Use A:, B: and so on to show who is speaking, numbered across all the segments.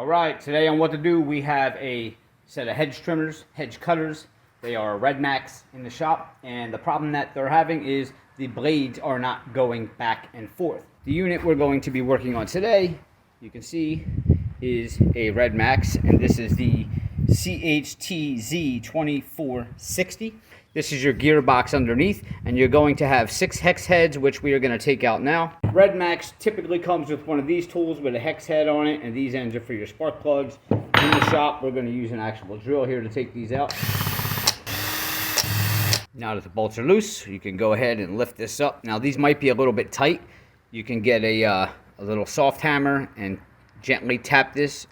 A: All right, today on What to Do, we have a set of hedge trimmers, hedge cutters. They are Red Max in the shop, and the problem that they're having is the blades are not going back and forth. The unit we're going to be working on today, you can see, is a Red Max, and this is the CHTZ2460. This is your gearbox underneath, and you're going to have 6 hex heads, which we are going to take out now. Red Max typically comes with one of these tools with a hex head on it, and these ends are for your spark plugs. In the shop, we're going to use an actual drill here to take these out. Now that the bolts are loose, you can go ahead and lift this up. Now these might be a little bit tight. You can get a little soft hammer and gently tap this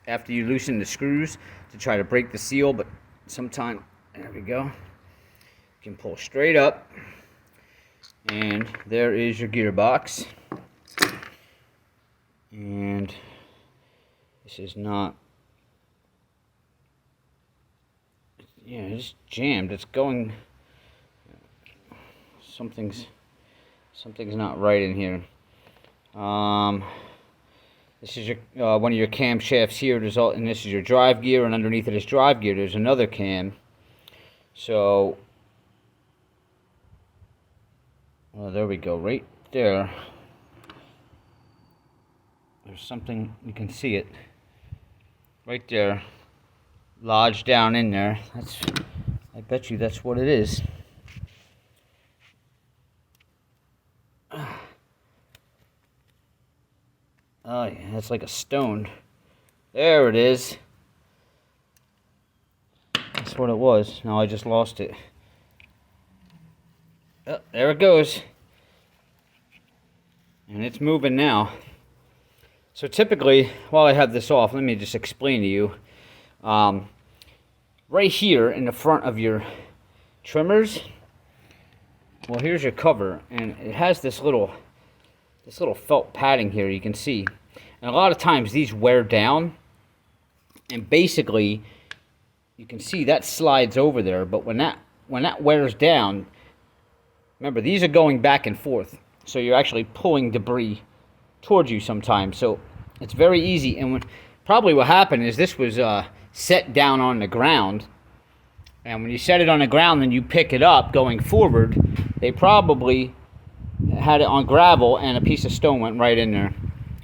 A: after you loosen the screws to try to break the seal, but sometime, there we go. You can pull straight up, and there is your gearbox. And this is not, yeah, it's jammed. It's going, something's not right in here. This is your one of your camshafts here, and this is your drive gear, and underneath of this drive gear there's another cam. So, well, there we go, right there. There's something, you can see it right there, lodged down in there. I bet you that's what it is. Oh yeah, that's like a stone. There it is. That's what it was. Now I just lost it. Oh, there it goes. And it's moving now. So typically, while I have this off, let me just explain to you. Right here in the front of your trimmers, well, here's your cover, and it has this little felt padding here, you can see. And a lot of times these wear down, and basically you can see that slides over there, but when that wears down, remember, these are going back and forth, so you're actually pulling debris towards you sometimes. So it's very easy. And probably what happened is this was set down on the ground, and when you set it on the ground and you pick it up going forward, they probably had it on gravel and a piece of stone went right in there.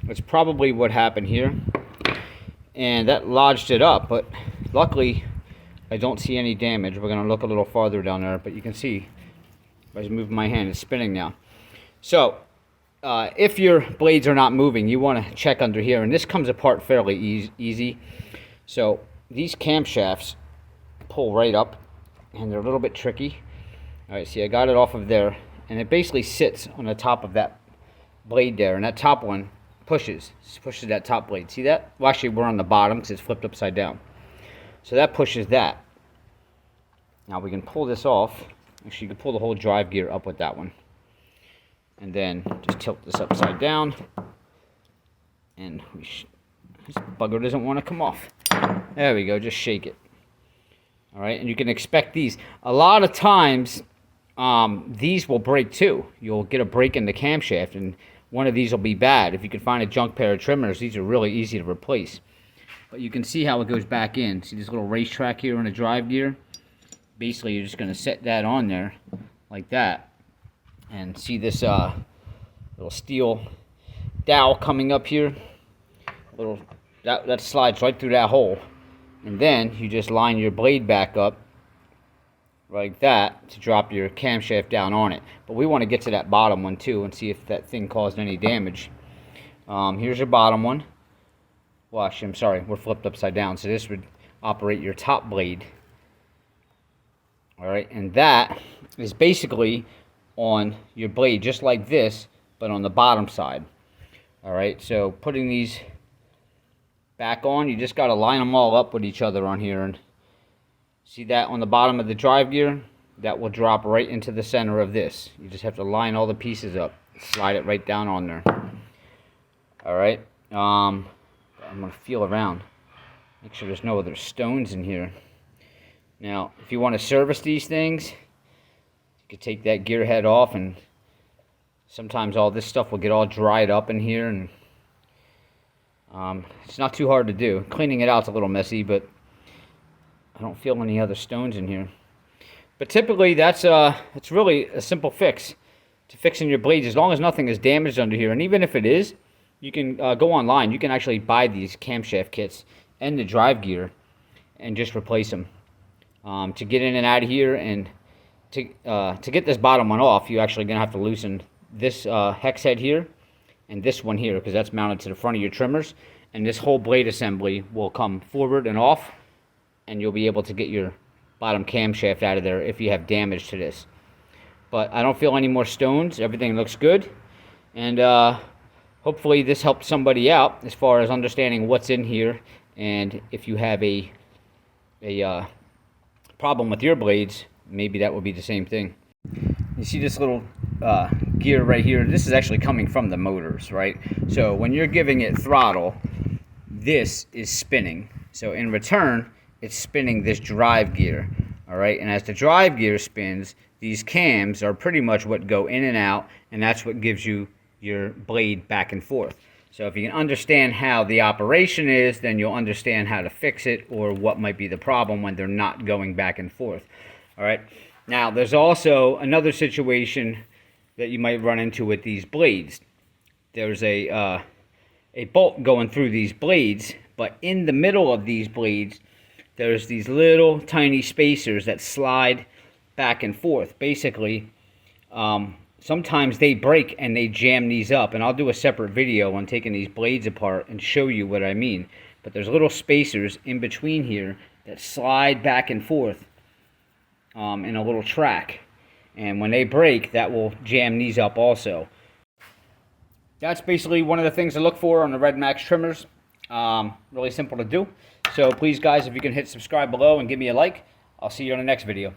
A: That's probably what happened here, and that lodged it up. But luckily I don't see any damage. We're going to look a little farther down there, but you can see if I just move my hand, it's spinning now. So if your blades are not moving, you want to check under here, and this comes apart fairly easy. So these camshafts pull right up, and they're a little bit tricky. All right, see, I got it off of there, and it basically sits on the top of that blade there, and that top one pushes that top blade. See that? Well, actually, we're on the bottom because it's flipped upside down. So that pushes that. Now we can pull this off. Actually, you can pull the whole drive gear up with that one. And then just tilt this upside down. And this bugger doesn't want to come off. There we go, just shake it. All right, and you can expect these. A lot of times, these will break too. You'll get a break in the camshaft, and one of these will be bad. If you can find a junk pair of trimmers, these are really easy to replace. But you can see how it goes back in. See this little racetrack here on the drive gear? Basically, you're just going to set that on there like that. And see this little steel dowel coming up here? That slides right through that hole. And then you just line your blade back up like that to drop your camshaft down on it. But we want to get to that bottom one too and see if that thing caused any damage. Here's your bottom one. Well, actually, I'm sorry, we're flipped upside down, so this would operate your top blade. All right, and that is basically on your blade just like this, but on the bottom side. All right, so putting these back on, you just got to line them all up with each other on here, and see that on the bottom of the drive gear? That will drop right into the center of this. You just have to line all the pieces up, slide it right down on there. All right, I'm going to feel around, make sure there's no other stones in here. Now, if you want to service these things, you could take that gear head off, and sometimes all this stuff will get all dried up in here, and It's not too hard to do. Cleaning it out's a little messy, but I don't feel any other stones in here. But typically, it's really a simple fix to fixing your blades, as long as nothing is damaged under here. And even if it is, you can go online. You can actually buy these camshaft kits and the drive gear and just replace them. To get in and out of here, and to get this bottom one off, you're actually going to have to loosen this hex head here and this one here, because that's mounted to the front of your trimmers. And this whole blade assembly will come forward and off, and you'll be able to get your bottom camshaft out of there if you have damage to this. But I don't feel any more stones. Everything looks good. And hopefully this helped somebody out as far as understanding what's in here, and if you have a problem with your blades, maybe that would be the same thing. You see this little gear right here? This is actually coming from the motors, right? So when you're giving it throttle, this is spinning. So in return, it's spinning this drive gear, all right? And as the drive gear spins, these cams are pretty much what go in and out, and that's what gives you your blade back and forth. So if you can understand how the operation is, then you'll understand how to fix it, or what might be the problem when they're not going back and forth. All right. Now, there's also another situation that you might run into with these blades. There's a bolt going through these blades, but in the middle of these blades, there's these little tiny spacers that slide back and forth. Basically, sometimes they break and they jam these up, and I'll do a separate video on taking these blades apart and show you what I mean. But there's little spacers in between here that slide back and forth in a little track, and when they break, that will jam these up also. That's basically one of the things to look for on the Red Max trimmers. Really simple to do. So please, guys, if you can hit subscribe below and give me a like, I'll see you on the next video.